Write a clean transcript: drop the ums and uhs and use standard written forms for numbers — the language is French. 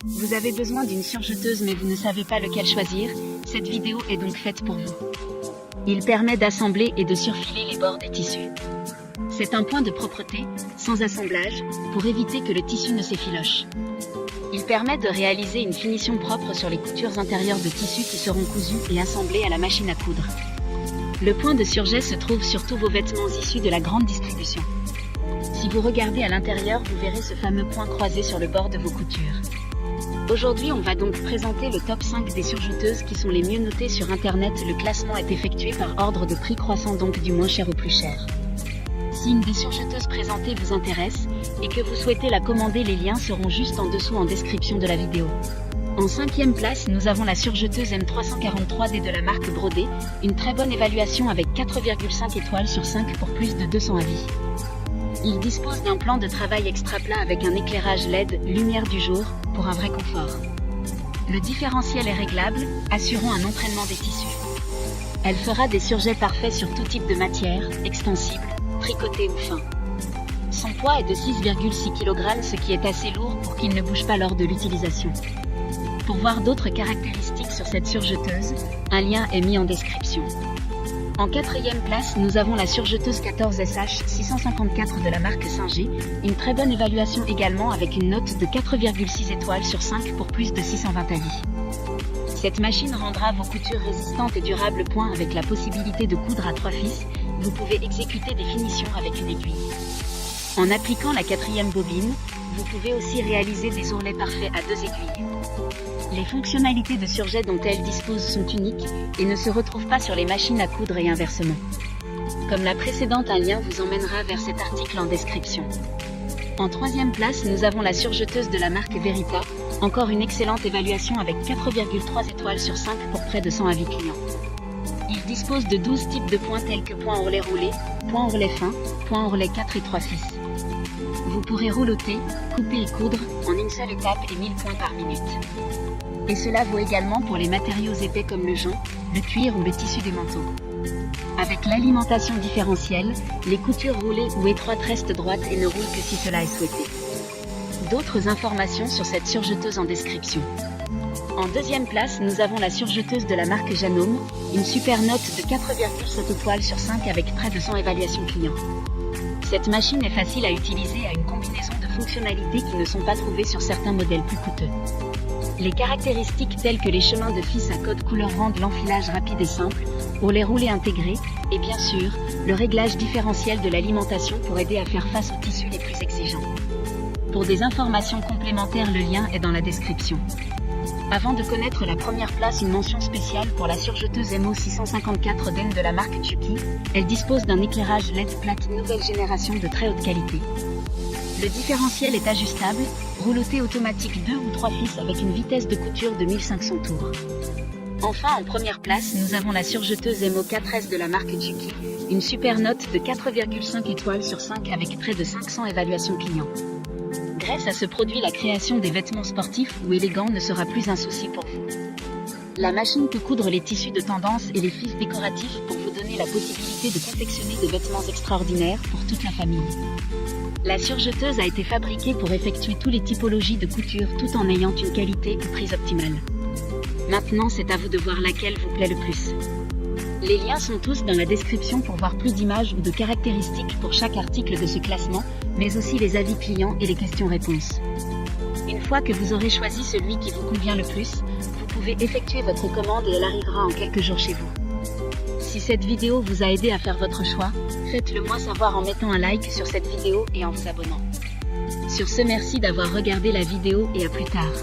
Vous avez besoin d'une surjeteuse mais vous ne savez pas lequel choisir, cette vidéo est donc faite pour vous. Il permet d'assembler et de surfiler les bords des tissus. C'est un point de propreté, sans assemblage, pour éviter que le tissu ne s'effiloche. Il permet de réaliser une finition propre sur les coutures intérieures de tissus qui seront cousues et assemblées à la machine à coudre. Le point de surjet se trouve sur tous vos vêtements issus de la grande distribution. Si vous regardez à l'intérieur, vous verrez ce fameux point croisé sur le bord de vos coutures. Aujourd'hui, on va donc présenter le top 5 des surjeteuses qui sont les mieux notées sur Internet. Le classement est effectué par ordre de prix croissant, donc du moins cher au plus cher. Si une des surjeteuses présentées vous intéresse et que vous souhaitez la commander, les liens seront juste en dessous en description de la vidéo. En 5e place, nous avons la surjeteuse M343D de la marque Brodé, une très bonne évaluation avec 4,5 étoiles sur 5 pour plus de 200 avis. Il dispose d'un plan de travail extra plat avec un éclairage LED, lumière du jour, pour un vrai confort. Le différentiel est réglable, assurant un entraînement des tissus. Elle fera des surjets parfaits sur tout type de matière, extensible, tricoté ou fin. Son poids est de 6,6 kg, ce qui est assez lourd pour qu'il ne bouge pas lors de l'utilisation. Pour voir d'autres caractéristiques sur cette surjeteuse, un lien est mis en description. En 4e place, nous avons la surjeteuse 14SH 654 de la marque Singer, une très bonne évaluation également avec une note de 4,6 étoiles sur 5 pour plus de 620 avis. Cette machine rendra vos coutures résistantes et durables. Avec la possibilité de coudre à 3 fils, vous pouvez exécuter des finitions avec une aiguille. En appliquant la 4e bobine, vous pouvez aussi réaliser des ourlets parfaits à 2 aiguilles. Les fonctionnalités de surjet dont elle dispose sont uniques et ne se retrouvent pas sur les machines à coudre et inversement. Comme la précédente, un lien vous emmènera vers cet article en description. En 3e place, nous avons la surjeteuse de la marque Verita, encore une excellente évaluation avec 4,3 étoiles sur 5 pour près de 100 avis clients. Il dispose de 12 types de points tels que point ourlet roulé, point ourlet fin, point ourlet 4 et 3 fils. Vous pourrez rouloter, couper et coudre en une seule étape et 1000 points par minute. Et cela vaut également pour les matériaux épais comme le jonc, le cuir ou le tissu des manteaux. Avec l'alimentation différentielle, les coutures roulées ou étroites restent droites et ne roulent que si cela est souhaité. D'autres informations sur cette surjeteuse en description. En 2e place, nous avons la surjeteuse de la marque Janome, une super note de 4,7 étoiles sur 5 avec près de 100 évaluations clients. Cette machine est facile à utiliser et a une combinaison de fonctionnalités qui ne sont pas trouvées sur certains modèles plus coûteux. Les caractéristiques telles que les chemins de fils à code couleur rendent l'enfilage rapide et simple, ourlet roulé intégré, et bien sûr, le réglage différentiel de l'alimentation pour aider à faire face aux tissus les plus exigeants. Pour des informations complémentaires, le lien est dans la description. Avant de connaître la première place, une mention spéciale pour la surjeteuse MO654D de la marque Chucky. Elle dispose d'un éclairage LED platine nouvelle génération de très haute qualité. Le différentiel est ajustable, rouloté automatique 2 ou 3 fils avec une vitesse de couture de 1500 tours. Enfin, en première place, nous avons la surjeteuse MO4S de la marque Chucky, une super note de 4,5 étoiles sur 5 avec près de 500 évaluations clients. Grâce à ce produit, la création des vêtements sportifs ou élégants ne sera plus un souci pour vous. La machine peut coudre les tissus de tendance et les fils décoratifs pour vous donner la possibilité de confectionner des vêtements extraordinaires pour toute la famille. La surjeteuse a été fabriquée pour effectuer toutes les typologies de couture tout en ayant une qualité et prise optimale. Maintenant, c'est à vous de voir laquelle vous plaît le plus. Les liens sont tous dans la description pour voir plus d'images ou de caractéristiques pour chaque article de ce classement, mais aussi les avis clients et les questions-réponses. Une fois que vous aurez choisi celui qui vous convient le plus, vous pouvez effectuer votre commande et elle arrivera en quelques jours chez vous. Si cette vidéo vous a aidé à faire votre choix, faites-le moi savoir en mettant un like sur cette vidéo et en vous abonnant. Sur ce, merci d'avoir regardé la vidéo et à plus tard.